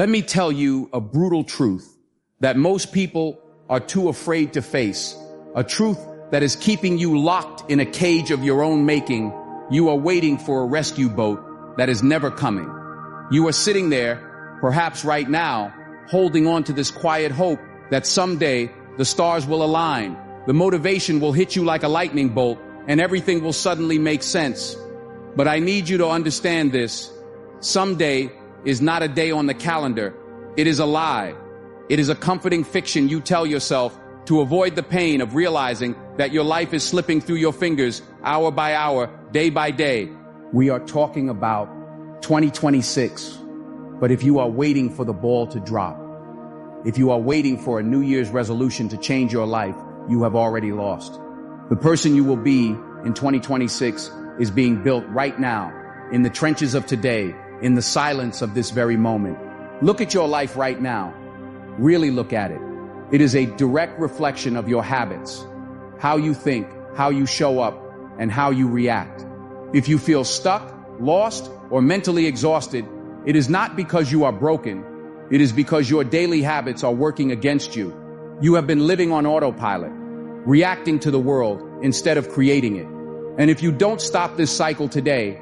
Let me tell you a brutal truth that most people are too afraid to face, a truth that is keeping you locked in a cage of your own making. You are waiting for a rescue boat that is never coming. You are sitting there, perhaps right now, holding on to this quiet hope that someday the stars will align, the motivation will hit you like a lightning bolt, and everything will suddenly make sense. But I need you to understand this. Someday is not a day on the calendar. It is a lie. It is a comforting fiction you tell yourself to avoid the pain of realizing that your life is slipping through your fingers hour by hour, day by day. We are talking about 2026. But if you are waiting for the ball to drop, if you are waiting for a New Year's resolution to change your life, you have already lost. The person you will be in 2026 is being built right now, in the trenches of today, in the silence of this very moment. Look at your life right now. Really look at it. It is a direct reflection of your habits, how you think, how you show up, and how you react. If you feel stuck, lost, or mentally exhausted, it is not because you are broken. It is because your daily habits are working against you. You have been living on autopilot, reacting to the world instead of creating it. And if you don't stop this cycle today,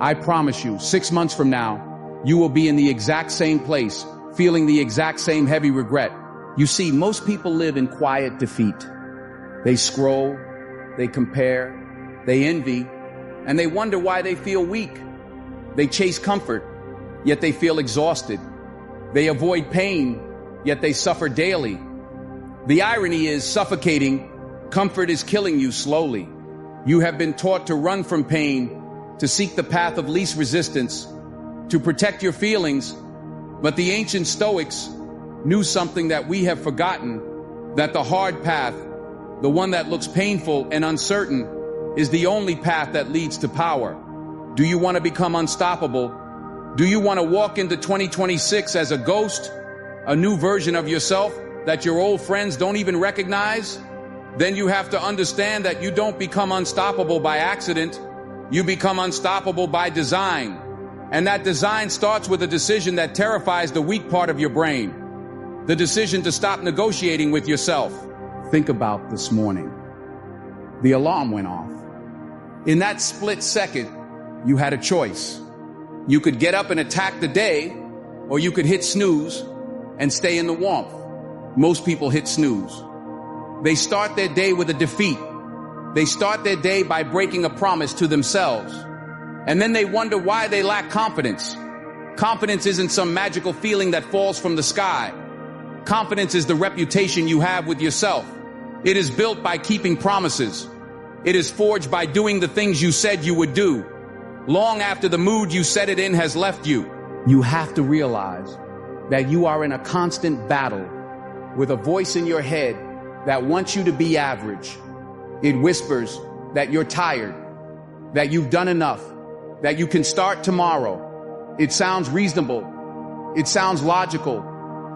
I promise you, 6 months from now, you will be in the exact same place, feeling the exact same heavy regret. You see, most people live in quiet defeat. They scroll, they compare, they envy, and they wonder why they feel weak. They chase comfort, yet they feel exhausted. They avoid pain, yet they suffer daily. The irony is suffocating. Comfort is killing you slowly. You have been taught to run from pain, to seek the path of least resistance, to protect your feelings. But the ancient Stoics knew something that we have forgotten, that the hard path, the one that looks painful and uncertain, is the only path that leads to power. Do you want to become unstoppable? Do you want to walk into 2026 as a ghost, a new version of yourself that your old friends don't even recognize? Then you have to understand that you don't become unstoppable by accident. You become unstoppable by design. And that design starts with a decision that terrifies the weak part of your brain. The decision to stop negotiating with yourself. Think about this morning. The alarm went off. In that split second, you had a choice. You could get up and attack the day, or you could hit snooze and stay in the warmth. Most people hit snooze. They start their day with a defeat. They start their day by breaking a promise to themselves. And then they wonder why they lack confidence. Confidence isn't some magical feeling that falls from the sky. Confidence is the reputation you have with yourself. It is built by keeping promises. It is forged by doing the things you said you would do, long after the mood you set it in has left you. You have to realize that you are in a constant battle with a voice in your head that wants you to be average. It whispers that you're tired, that you've done enough, that you can start tomorrow. It sounds reasonable. It sounds logical.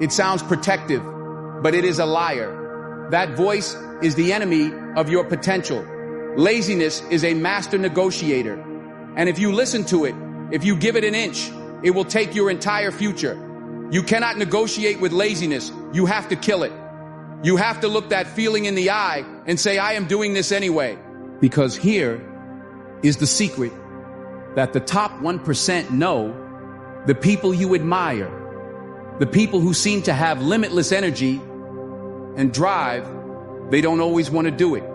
It sounds protective, but it is a liar. That voice is the enemy of your potential. Laziness is a master negotiator. And if you listen to it, if you give it an inch, it will take your entire future. You cannot negotiate with laziness. You have to kill it. You have to look that feeling in the eye and say, I am doing this anyway. Because here is the secret that the top 1% know. The people you admire, the people who seem to have limitless energy and drive, they don't always want to do it.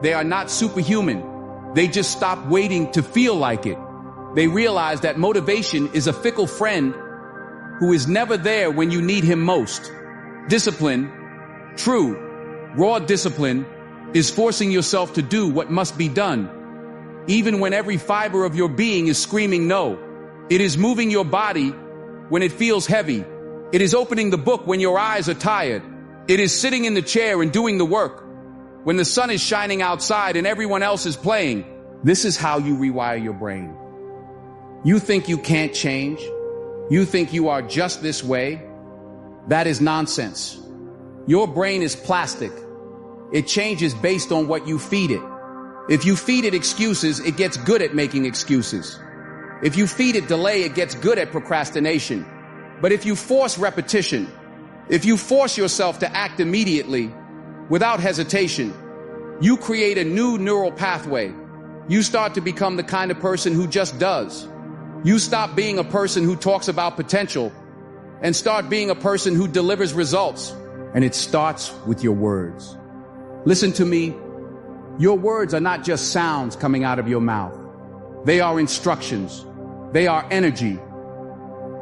They are not superhuman. They just stop waiting to feel like it. They realize that motivation is a fickle friend who is never there when you need him most. Discipline, true, raw discipline, is forcing yourself to do what must be done, even when every fiber of your being is screaming no. It is moving your body when it feels heavy. It is opening the book when your eyes are tired. It is sitting in the chair and doing the work when the sun is shining outside and everyone else is playing. This is how you rewire your brain. You think you can't change. You think you are just this way. That is nonsense. Your brain is plastic. It changes based on what you feed it. If you feed it excuses, it gets good at making excuses. If you feed it delay, it gets good at procrastination. But if you force repetition, if you force yourself to act immediately, without hesitation, you create a new neural pathway. You start to become the kind of person who just does. You stop being a person who talks about potential and start being a person who delivers results. And it starts with your words. Listen to me. Your words are not just sounds coming out of your mouth. They are instructions. They are energy.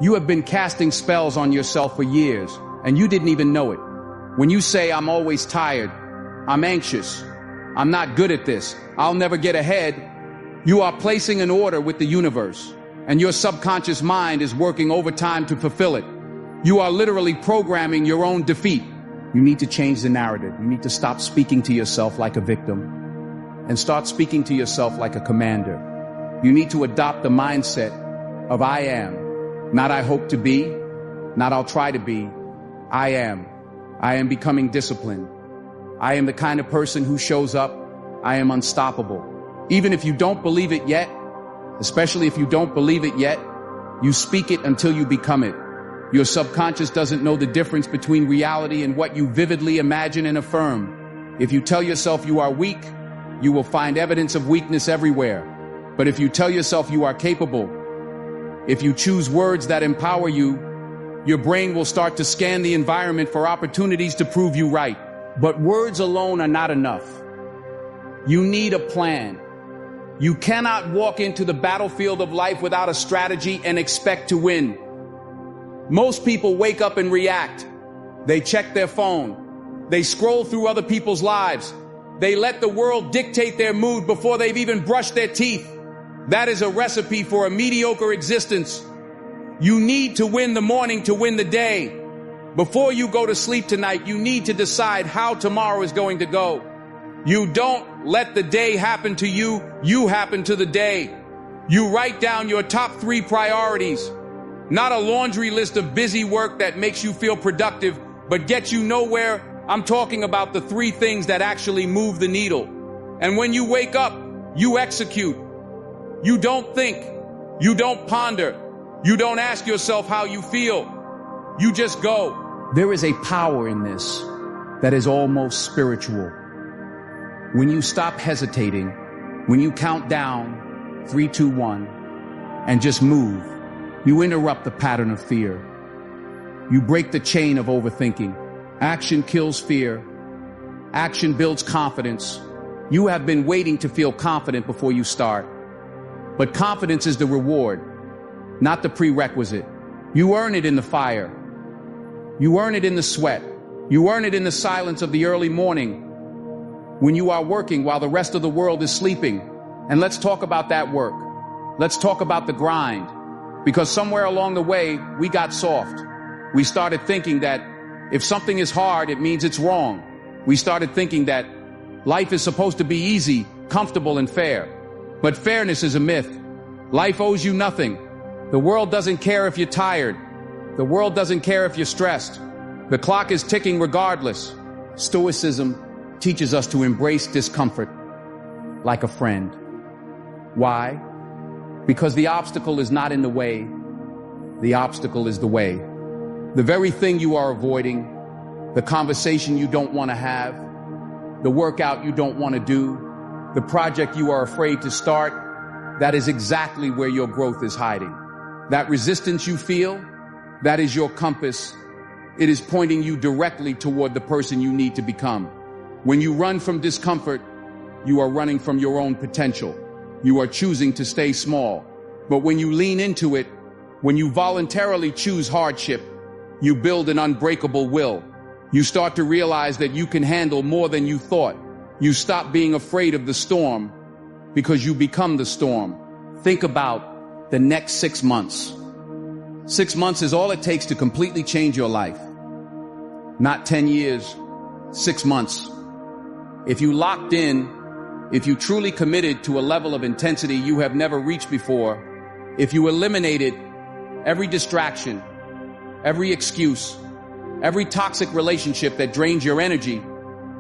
You have been casting spells on yourself for years, and you didn't even know it. When you say, I'm always tired, I'm anxious, I'm not good at this, I'll never get ahead, you are placing an order with the universe, and your subconscious mind is working overtime to fulfill it. You are literally programming your own defeat. You need to change the narrative. You need to stop speaking to yourself like a victim and start speaking to yourself like a commander. You need to adopt the mindset of I am. Not I hope to be, not I'll try to be. I am. I am becoming disciplined. I am the kind of person who shows up. I am unstoppable. Even if you don't believe it yet, especially if you don't believe it yet, you speak it until you become it. Your subconscious doesn't know the difference between reality and what you vividly imagine and affirm. If you tell yourself you are weak, you will find evidence of weakness everywhere. But if you tell yourself you are capable, if you choose words that empower you, your brain will start to scan the environment for opportunities to prove you right. But words alone are not enough. You need a plan. You cannot walk into the battlefield of life without a strategy and expect to win. Most people wake up and react. They check their phone. They scroll through other people's lives. They let the world dictate their mood before they've even brushed their teeth. That is a recipe for a mediocre existence. You need to win the morning to win the day. Before you go to sleep tonight, you need to decide how tomorrow is going to go. You don't let the day happen to you, you happen to the day. You write down your top 3 priorities. Not a laundry list of busy work that makes you feel productive, but gets you nowhere. I'm talking about the 3 things that actually move the needle. And when you wake up, you execute. You don't think. You don't ponder. You don't ask yourself how you feel. You just go. There is a power in this that is almost spiritual. When you stop hesitating, when you count down 3, 2, 1, and just move, you interrupt the pattern of fear. You break the chain of overthinking. Action kills fear. Action builds confidence. You have been waiting to feel confident before you start. But confidence is the reward, not the prerequisite. You earn it in the fire. You earn it in the sweat. You earn it in the silence of the early morning, when you are working while the rest of the world is sleeping. And let's talk about that work. Let's talk about the grind. Because somewhere along the way, we got soft. We started thinking that if something is hard, it means it's wrong. We started thinking that life is supposed to be easy, comfortable, and fair. But fairness is a myth. Life owes you nothing. The world doesn't care if you're tired. The world doesn't care if you're stressed. The clock is ticking regardless. Stoicism teaches us to embrace discomfort like a friend. Why? Because the obstacle is not in the way. The obstacle is the way. The very thing you are avoiding, the conversation you don't want to have, the workout you don't want to do, the project you are afraid to start, that is exactly where your growth is hiding. That resistance you feel, that is your compass. It is pointing you directly toward the person you need to become. When you run from discomfort, you are running from your own potential. You are choosing to stay small. But when you lean into it, when you voluntarily choose hardship, you build an unbreakable will. You start to realize that you can handle more than you thought. You stop being afraid of the storm because you become the storm. Think about the next 6 months. 6 months is all it takes to completely change your life. Not 10 years, 6 months. If you locked in, if you truly committed to a level of intensity you have never reached before, if you eliminated every distraction, every excuse, every toxic relationship that drains your energy,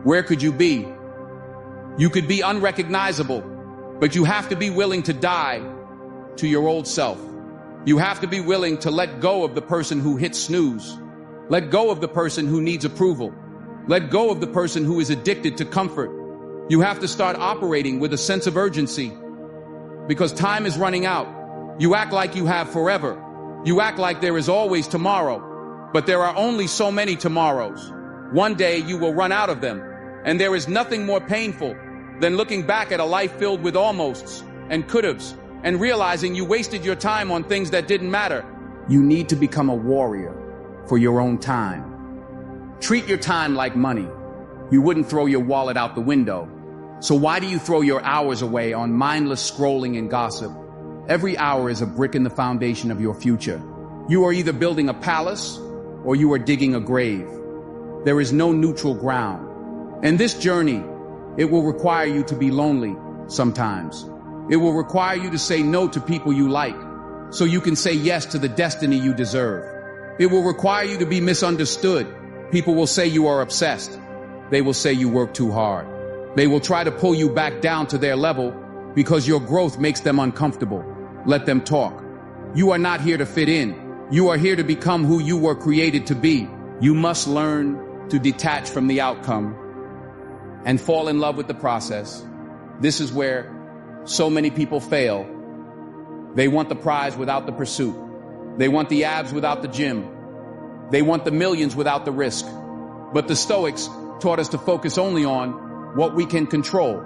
where could you be? You could be unrecognizable, but you have to be willing to die to your old self. You have to be willing to let go of the person who hits snooze. Let go of the person who needs approval. Let go of the person who is addicted to comfort. You have to start operating with a sense of urgency because time is running out. You act like you have forever. You act like there is always tomorrow, but there are only so many tomorrows. One day you will run out of them, and there is nothing more painful than looking back at a life filled with almosts and could-haves and realizing you wasted your time on things that didn't matter. You need to become a warrior for your own time. Treat your time like money. You wouldn't throw your wallet out the window. So why do you throw your hours away on mindless scrolling and gossip? Every hour is a brick in the foundation of your future. You are either building a palace or you are digging a grave. There is no neutral ground. And this journey, it will require you to be lonely sometimes. It will require you to say no to people you like so you can say yes to the destiny you deserve. It will require you to be misunderstood. People will say you are obsessed. They will say you work too hard. They will try to pull you back down to their level because your growth makes them uncomfortable. Let them talk. You are not here to fit in. You are here to become who you were created to be. You must learn to detach from the outcome and fall in love with the process. This is where so many people fail. They want the prize without the pursuit. They want the abs without the gym. They want the millions without the risk. But the Stoics taught us to focus only on what we can control.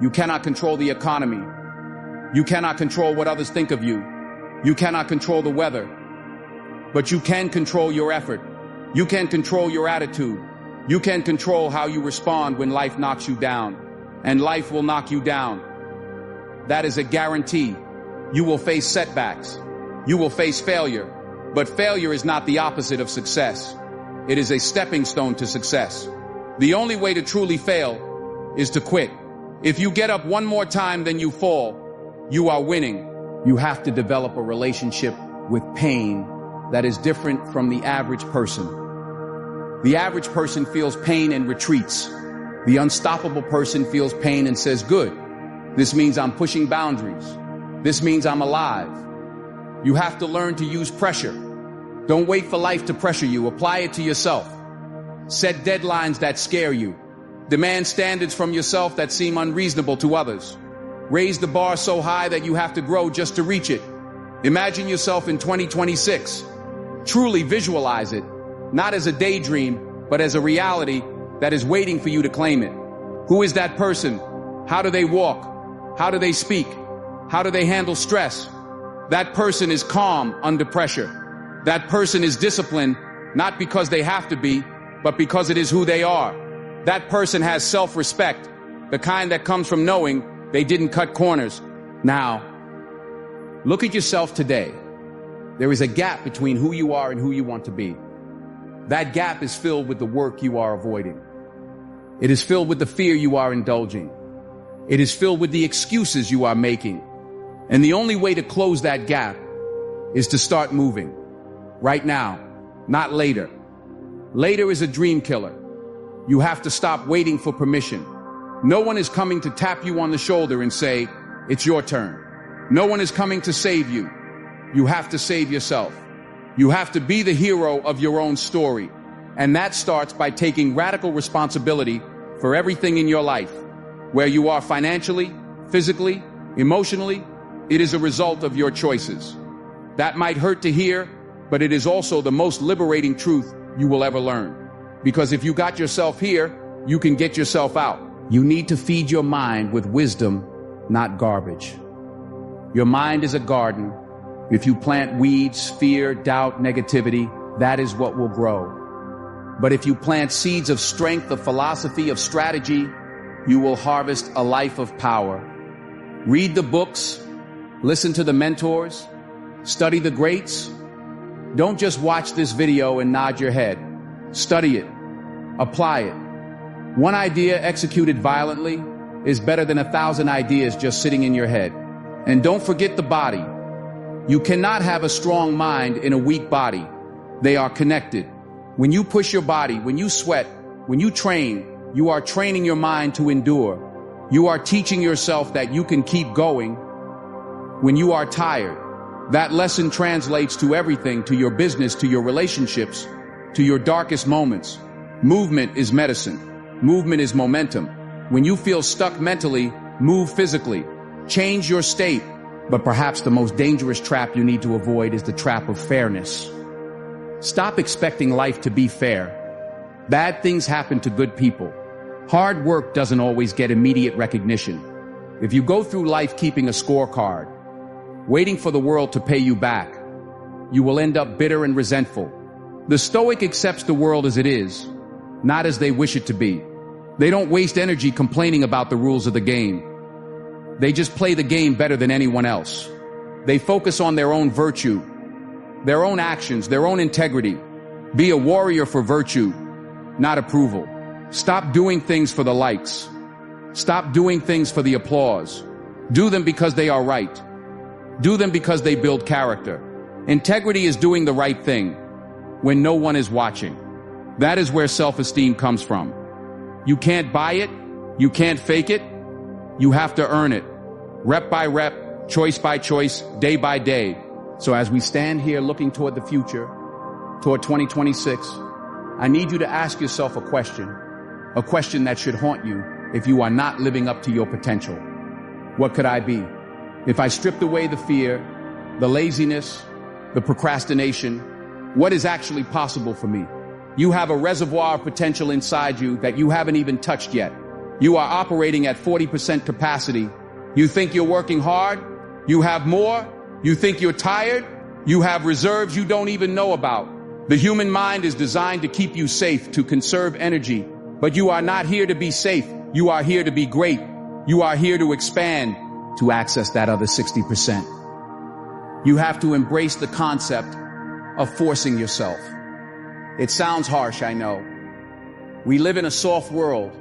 You cannot control the economy. You cannot control what others think of you. You cannot control the weather. But you can control your effort. You can control your attitude. You can control how you respond when life knocks you down. And life will knock you down. That is a guarantee. You will face setbacks. You will face failure. But failure is not the opposite of success. It is a stepping stone to success. The only way to truly fail is to quit. If you get up one more time then you fall, you are winning. You have to develop a relationship with pain that is different from the average person. The average person feels pain and retreats. The unstoppable person feels pain and says, good. This means I'm pushing boundaries. This means I'm alive. You have to learn to use pressure. Don't wait for life to pressure you. Apply it to yourself. Set deadlines that scare you. Demand standards from yourself that seem unreasonable to others. Raise the bar so high that you have to grow just to reach it. Imagine yourself in 2026. Truly visualize it, not as a daydream, but as a reality that is waiting for you to claim it. Who is that person? How do they walk? How do they speak? How do they handle stress? That person is calm under pressure. That person is disciplined, not because they have to be, but because it is who they are. That person has self-respect, the kind that comes from knowing they didn't cut corners. Now, look at yourself today. There is a gap between who you are and who you want to be. That gap is filled with the work you are avoiding. It is filled with the fear you are indulging. It is filled with the excuses you are making. And the only way to close that gap is to start moving. Right now, not later. Later is a dream killer. You have to stop waiting for permission. No one is coming to tap you on the shoulder and say, it's your turn. No one is coming to save you. You have to save yourself. You have to be the hero of your own story. And that starts by taking radical responsibility for everything in your life. Where you are financially, physically, emotionally, it is a result of your choices. That might hurt to hear, but it is also the most liberating truth you will ever learn. Because if you got yourself here, you can get yourself out. You need to feed your mind with wisdom, not garbage. Your mind is a garden. If you plant weeds, fear, doubt, negativity, that is what will grow. But if you plant seeds of strength, of philosophy, of strategy, you will harvest a life of power. Read the books, listen to the mentors, study the greats. Don't just watch this video and nod your head. Study it. Apply it. One idea executed violently is better than 1,000 ideas just sitting in your head. And don't forget the body. You cannot have a strong mind in a weak body. They are connected. When you push your body, when you sweat, when you train, you are training your mind to endure. You are teaching yourself that you can keep going when you are tired. That lesson translates to everything, to your business, to your relationships, to your darkest moments. Movement is medicine. Movement is momentum. When you feel stuck mentally, move physically. Change your state. But perhaps the most dangerous trap you need to avoid is the trap of fairness. Stop expecting life to be fair. Bad things happen to good people. Hard work doesn't always get immediate recognition. If you go through life keeping a scorecard, waiting for the world to pay you back, you will end up bitter and resentful. The Stoic accepts the world as it is, not as they wish it to be. They don't waste energy complaining about the rules of the game. They just play the game better than anyone else. They focus on their own virtue, their own actions, their own integrity. Be a warrior for virtue, not approval. Stop doing things for the likes. Stop doing things for the applause. Do them because they are right. Do them because they build character. Integrity is doing the right thing when no one is watching. That is where self-esteem comes from. You can't buy it. You can't fake it. You have to earn it. Rep by rep, choice by choice, day by day. So as we stand here looking toward the future, toward 2026, I need you to ask yourself a question that should haunt you if you are not living up to your potential. What could I be? If I stripped away the fear, the laziness, the procrastination, what is actually possible for me? You have a reservoir of potential inside you that you haven't even touched yet. You are operating at 40% capacity. You think you're working hard? You have more? You think you're tired? You have reserves you don't even know about. The human mind is designed to keep you safe, to conserve energy. But you are not here to be safe. You are here to be great. You are here to expand, to access that other 60%. You have to embrace the concept of forcing yourself. It sounds harsh, I know. We live in a soft world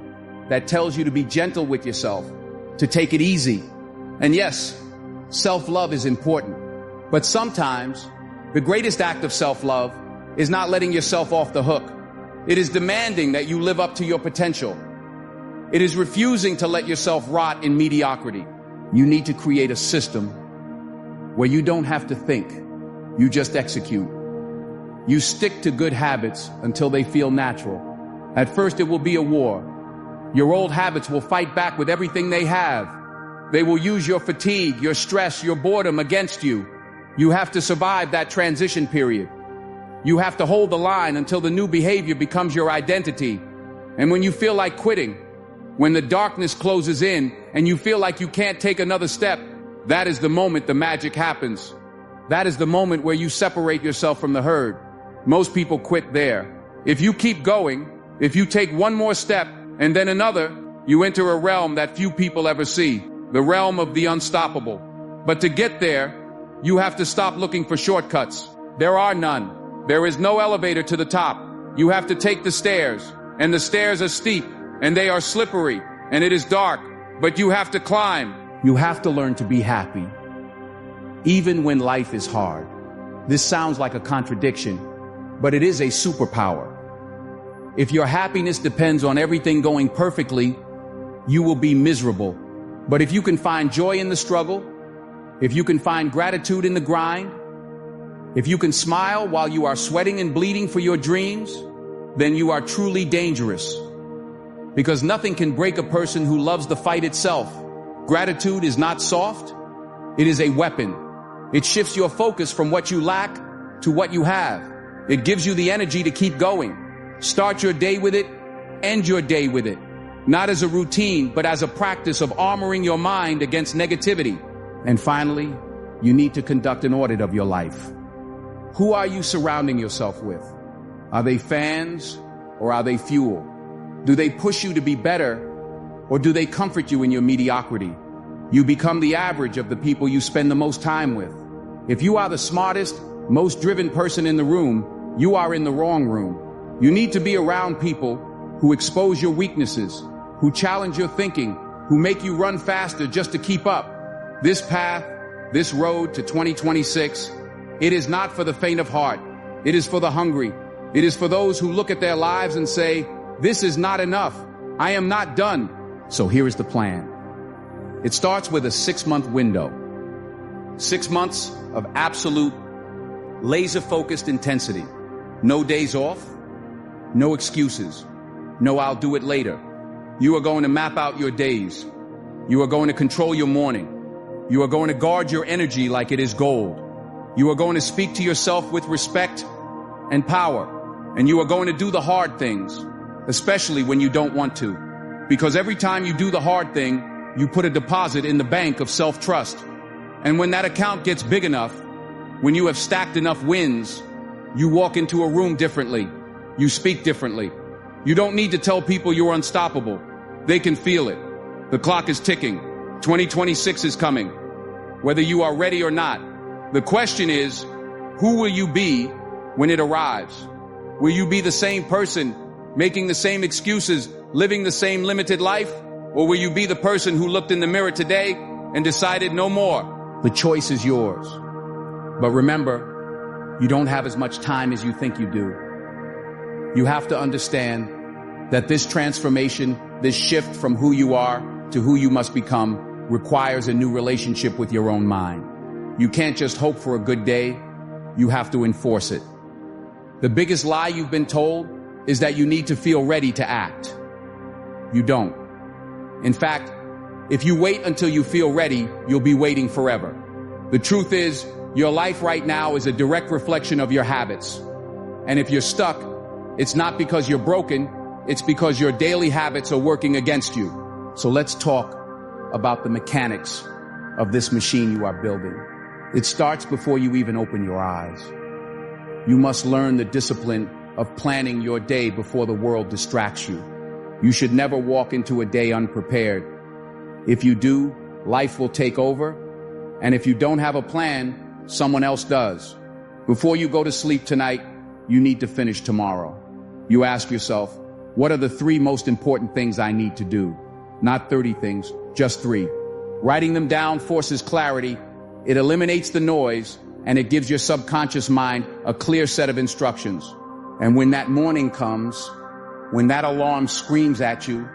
that tells you to be gentle with yourself, to take it easy. And yes, self-love is important. But sometimes the greatest act of self-love is not letting yourself off the hook. It is demanding that you live up to your potential. It is refusing to let yourself rot in mediocrity. You need to create a system where you don't have to think. You just execute. You stick to good habits until they feel natural. At first, it will be a war. Your old habits will fight back with everything they have. They will use your fatigue, your stress, your boredom against you. You have to survive that transition period. You have to hold the line until the new behavior becomes your identity. And when you feel like quitting, when the darkness closes in and you feel like you can't take another step, that is the moment the magic happens. That is the moment where you separate yourself from the herd. Most people quit there. If you keep going, if you take one more step and then another, you enter a realm that few people ever see, the realm of the unstoppable. But to get there, you have to stop looking for shortcuts. There are none. There is no elevator to the top. You have to take the stairs, and the stairs are steep, and they are slippery, and it is dark, but you have to climb. You have to learn to be happy, even when life is hard. This sounds like a contradiction, but it is a superpower. If your happiness depends on everything going perfectly, you will be miserable. But if you can find joy in the struggle, if you can find gratitude in the grind, if you can smile while you are sweating and bleeding for your dreams, then you are truly dangerous. Because nothing can break a person who loves the fight itself. Gratitude is not soft. It is a weapon. It shifts your focus from what you lack to what you have. It gives you the energy to keep going. Start your day with it, end your day with it. Not as a routine, but as a practice of armoring your mind against negativity. And finally, you need to conduct an audit of your life. Who are you surrounding yourself with? Are they fans or are they fuel? Do they push you to be better or do they comfort you in your mediocrity? You become the average of the people you spend the most time with. If you are the smartest, most driven person in the room, you are in the wrong room. You need to be around people who expose your weaknesses, who challenge your thinking, who make you run faster just to keep up. This path, this road to 2026, it is not for the faint of heart. It is for the hungry. It is for those who look at their lives and say, this is not enough. I am not done. So here is the plan. It starts with a 6-month window. 6 months of absolute laser-focused intensity. No days off, no excuses, no I'll do it later. You are going to map out your days. You are going to control your morning. You are going to guard your energy like it is gold. You are going to speak to yourself with respect and power. And you are going to do the hard things, especially when you don't want to. Because every time you do the hard thing, you put a deposit in the bank of self-trust. And when that account gets big enough, when you have stacked enough wins, you walk into a room differently. You speak differently. You don't need to tell people you're unstoppable. They can feel it. The clock is ticking. 2026 is coming. Whether you are ready or not, the question is, who will you be when it arrives? Will you be the same person, making the same excuses, living the same limited life? Or will you be the person who looked in the mirror today and decided no more? The choice is yours. But remember, you don't have as much time as you think you do. You have to understand that this transformation, this shift from who you are to who you must become, requires a new relationship with your own mind. You can't just hope for a good day. You have to enforce it. The biggest lie you've been told is that you need to feel ready to act. You don't. In fact, if you wait until you feel ready, you'll be waiting forever. The truth is, your life right now is a direct reflection of your habits. And if you're stuck, it's not because you're broken, it's because your daily habits are working against you. So let's talk about the mechanics of this machine you are building. It starts before you even open your eyes. You must learn the discipline of planning your day before the world distracts you. You should never walk into a day unprepared. If you do, life will take over. And if you don't have a plan, someone else does. Before you go to sleep tonight, you need to finish tomorrow. You ask yourself, what are the 3 most important things I need to do? Not 30 things, just 3. Writing them down forces clarity. It eliminates the noise, and it gives your subconscious mind a clear set of instructions. And when that morning comes, when that alarm screams at you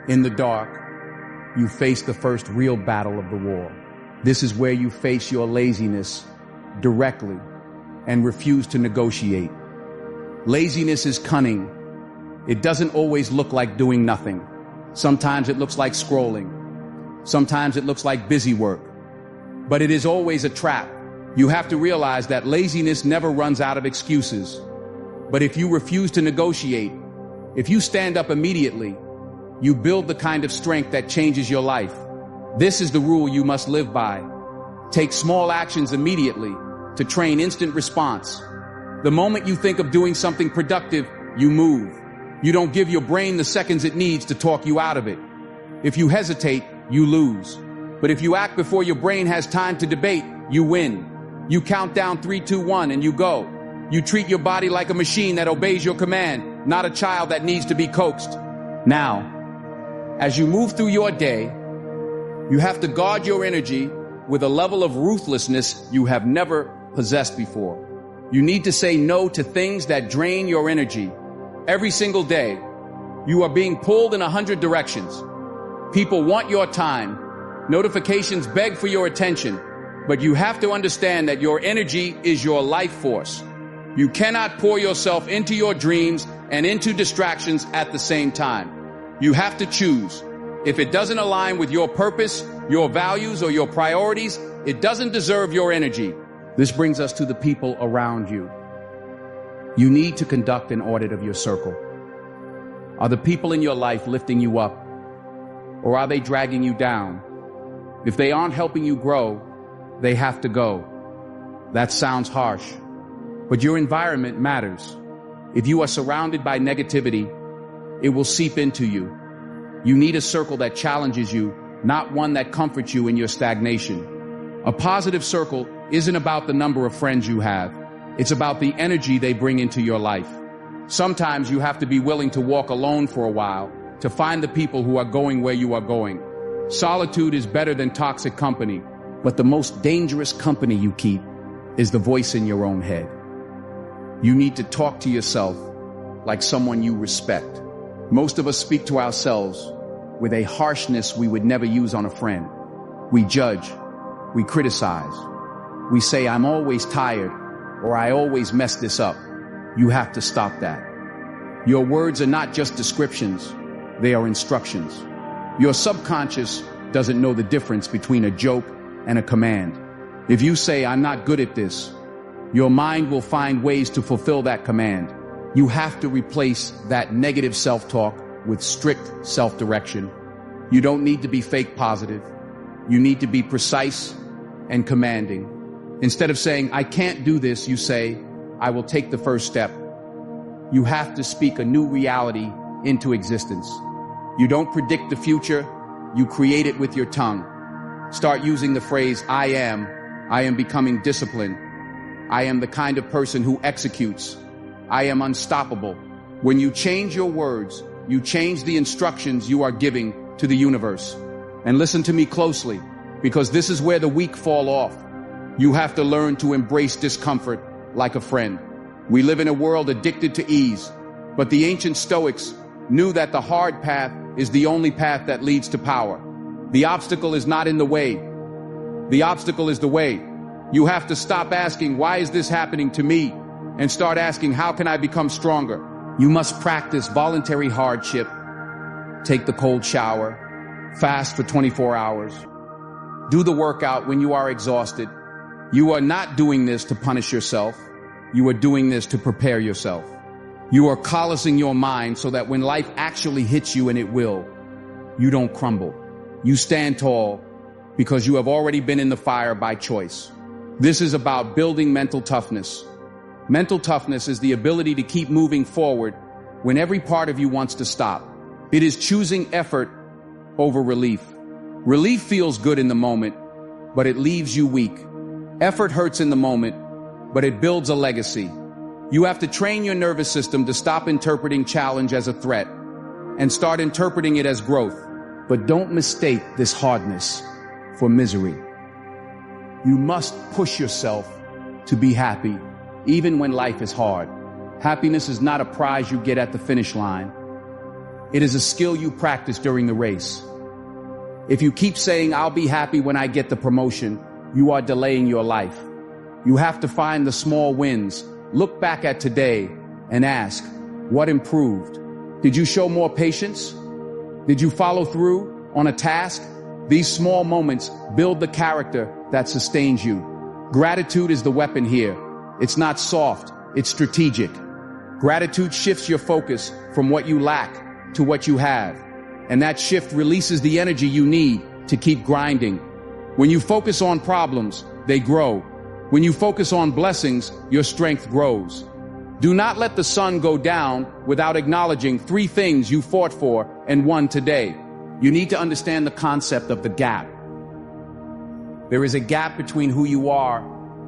in the dark, you face the first real battle of the war. This is where you face your laziness directly and refuse to negotiate. Laziness is cunning. It doesn't always look like doing nothing. Sometimes it looks like scrolling. Sometimes it looks like busy work. But it is always a trap. You have to realize that laziness never runs out of excuses. But if you refuse to negotiate, if you stand up immediately, you build the kind of strength that changes your life. This is the rule you must live by. Take small actions immediately to train instant response. The moment you think of doing something productive, you move. You don't give your brain the seconds it needs to talk you out of it. If you hesitate, you lose. But if you act before your brain has time to debate, you win. You count down 3, 2, 1, and you go. You treat your body like a machine that obeys your command, not a child that needs to be coaxed. Now, as you move through your day, you have to guard your energy with a level of ruthlessness you have never possessed before. You need to say no to things that drain your energy. Every single day, you are being pulled in 100 directions. People want your time. Notifications beg for your attention. But you have to understand that your energy is your life force. You cannot pour yourself into your dreams and into distractions at the same time. You have to choose. If it doesn't align with your purpose, your values, or your priorities, it doesn't deserve your energy. This brings us to the people around you. You need to conduct an audit of your circle. Are the people in your life lifting you up, or are they dragging you down? If they aren't helping you grow, they have to go. That sounds harsh, but your environment matters. If you are surrounded by negativity, it will seep into you. You need a circle that challenges you, not one that comforts you in your stagnation. A positive circle isn't about the number of friends you have. It's about the energy they bring into your life. Sometimes you have to be willing to walk alone for a while to find the people who are going where you are going. Solitude is better than toxic company, but the most dangerous company you keep is the voice in your own head. You need to talk to yourself like someone you respect. Most of us speak to ourselves with a harshness we would never use on a friend. We judge, we criticize, We say, I'm always tired, or I always mess this up. You have to stop that. Your words are not just descriptions, they are instructions. Your subconscious doesn't know the difference between a joke and a command. If you say, I'm not good at this, your mind will find ways to fulfill that command. You have to replace that negative self-talk with strict self-direction. You don't need to be fake positive. You need to be precise and commanding. Instead of saying, I can't do this, you say, I will take the first step. You have to speak a new reality into existence. You don't predict the future, you create it with your tongue. Start using the phrase, I am becoming disciplined. I am the kind of person who executes. I am unstoppable. When you change your words, you change the instructions you are giving to the universe. And listen to me closely, because this is where the weak fall off. You have to learn to embrace discomfort like a friend. We live in a world addicted to ease, but the ancient Stoics knew that the hard path is the only path that leads to power. The obstacle is not in the way. The obstacle is the way. You have to stop asking, why is this happening to me? And start asking, how can I become stronger? You must practice voluntary hardship. Take the cold shower. Fast for 24 hours. Do the workout when you are exhausted. You are not doing this to punish yourself. You are doing this to prepare yourself. You are coalescing your mind so that when life actually hits you, and it will, you don't crumble. You stand tall because you have already been in the fire by choice. This is about building mental toughness. Mental toughness is the ability to keep moving forward when every part of you wants to stop. It is choosing effort over relief. Relief feels good in the moment, but it leaves you weak. Effort hurts in the moment, but it builds a legacy. You have to train your nervous system to stop interpreting challenge as a threat and start interpreting it as growth. But don't mistake this hardness for misery. You must push yourself to be happy, even when life is hard. Happiness is not a prize you get at the finish line. It is a skill you practice during the race. If you keep saying, I'll be happy when I get the promotion, you are delaying your life. You have to find the small wins. Look back at today and ask, what improved? Did you show more patience? Did you follow through on a task? These small moments build the character that sustains you. Gratitude is the weapon here. It's not soft, it's strategic. Gratitude shifts your focus from what you lack to what you have. And that shift releases the energy you need to keep grinding. When you focus on problems, they grow. When you focus on blessings, your strength grows. Do not let the sun go down without acknowledging 3 things you fought for and won today. You need to understand the concept of the gap. There is a gap between who you are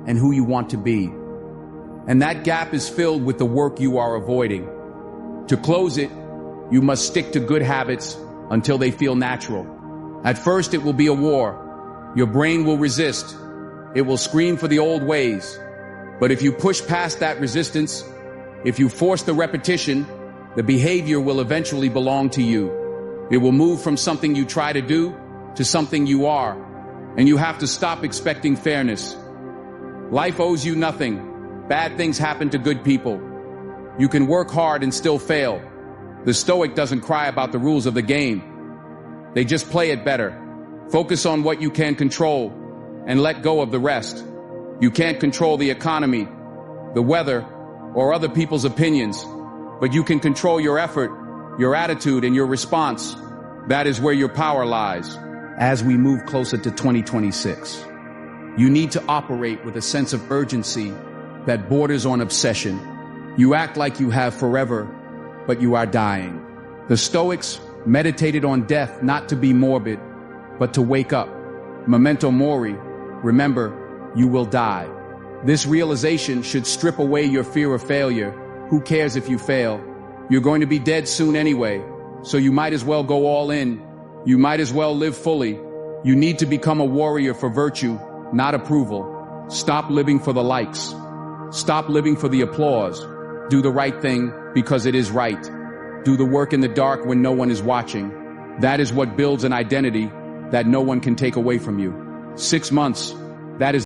and who you want to be. And that gap is filled with the work you are avoiding. To close it, you must stick to good habits until they feel natural. At first, it will be a war. Your brain will resist. It will scream for the old ways. But if you push past that resistance, if you force the repetition, the behavior will eventually belong to you. It will move from something you try to do to something you are. And you have to stop expecting fairness. Life owes you nothing. Bad things happen to good people. You can work hard and still fail. The Stoic doesn't cry about the rules of the game. They just play it better. Focus on what you can control and let go of the rest. You can't control the economy, the weather, or other people's opinions, but you can control your effort, your attitude, and your response. That is where your power lies. As we move closer to 2026, you need to operate with a sense of urgency that borders on obsession. You act like you have forever, but you are dying. The Stoics meditated on death not to be morbid, but to wake up. Memento mori, remember, you will die. This realization should strip away your fear of failure. Who cares if you fail? You're going to be dead soon anyway, so you might as well go all in. You might as well live fully. You need to become a warrior for virtue, not approval. Stop living for the likes. Stop living for the applause. Do the right thing because it is right. Do the work in the dark when no one is watching. That is what builds an identity that no one can take away from you. 6 months, that is